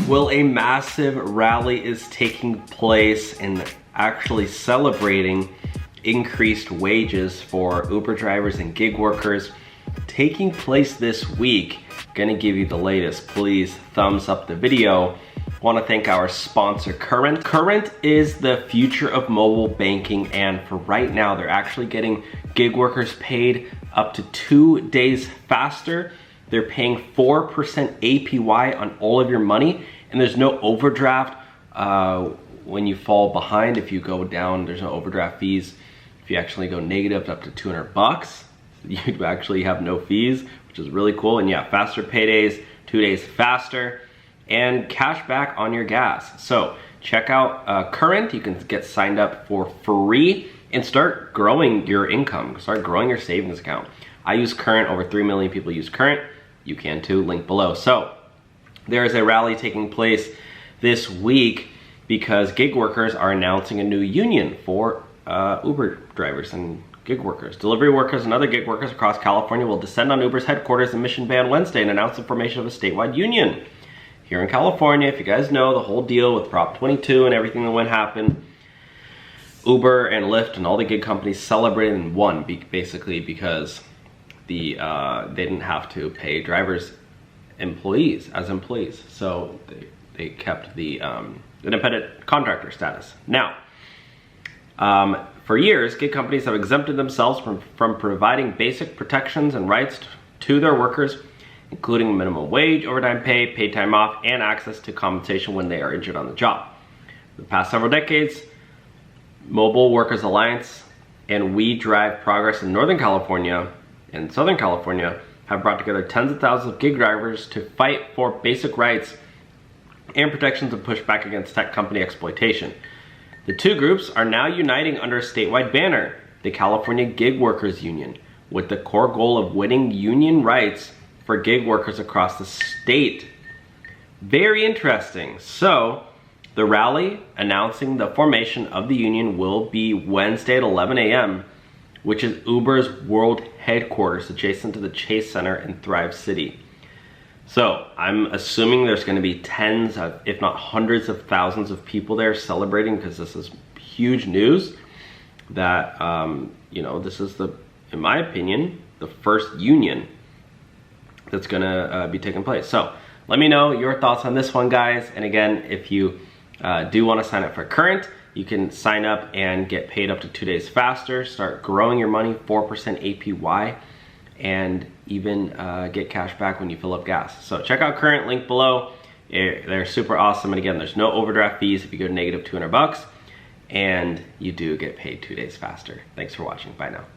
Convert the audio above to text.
Well, a massive rally is taking place and actually celebrating increased wages for Uber drivers and gig workers taking place this week. Gonna give you the latest. Please thumbs up the video. Want to thank our sponsor Current. Current is the future of mobile banking, and for right now they're actually getting gig workers paid up to 2 days faster. They're paying 4% APY on all of your money, and there's no overdraft when you fall behind. If you go down, there's no overdraft fees. If you actually go negative up to 200 bucks, you actually have no fees, which is really cool. And yeah, faster paydays, 2 days faster, and cash back on your gas. So check out Current. You can get signed up for free and start growing your income. Start growing your savings account. I use Current. Over 3 million people use Current. You can too, link below. So there is a rally taking place this week because gig workers are announcing a new union for Uber drivers and gig workers. Delivery workers and other gig workers across California will descend on Uber's headquarters in Mission Bay on Wednesday and announce the formation of a statewide union. Here in California, if you guys know the whole deal with Prop 22 and everything that went happen, Uber and Lyft and all the gig companies celebrated and won basically because they didn't have to pay drivers as employees. So they kept the independent contractor status. Now, for years, gig companies have exempted themselves from providing basic protections and rights to their workers, including minimum wage, overtime pay, paid time off, and access to compensation when they are injured on the job. For the past several decades, Mobile Workers Alliance and We Drive Progress in Northern California and Southern California have brought together tens of thousands of gig drivers to fight for basic rights and protections and push back against tech company exploitation. The two groups are now uniting under a statewide banner, the California Gig Workers Union, with the core goal of winning union rights for gig workers across the state. Very interesting. So the rally announcing the formation of the union will be Wednesday at 11 a.m., which is Uber's world headquarters adjacent to the Chase Center in Thrive City. So I'm assuming there's going to be tens of, if not hundreds of thousands of people there celebrating, because this is huge news that, you know, this is in my opinion, the first union that's going to be taking place. So let me know your thoughts on this one, guys. And again, if you do want to sign up for Current, you can sign up and get paid up to 2 days faster, start growing your money, 4% APY, and even get cash back when you fill up gas. So check out Current, link below. They're super awesome. And again, there's no overdraft fees if you go to negative 200 bucks, and you do get paid 2 days faster. Thanks for watching. Bye now.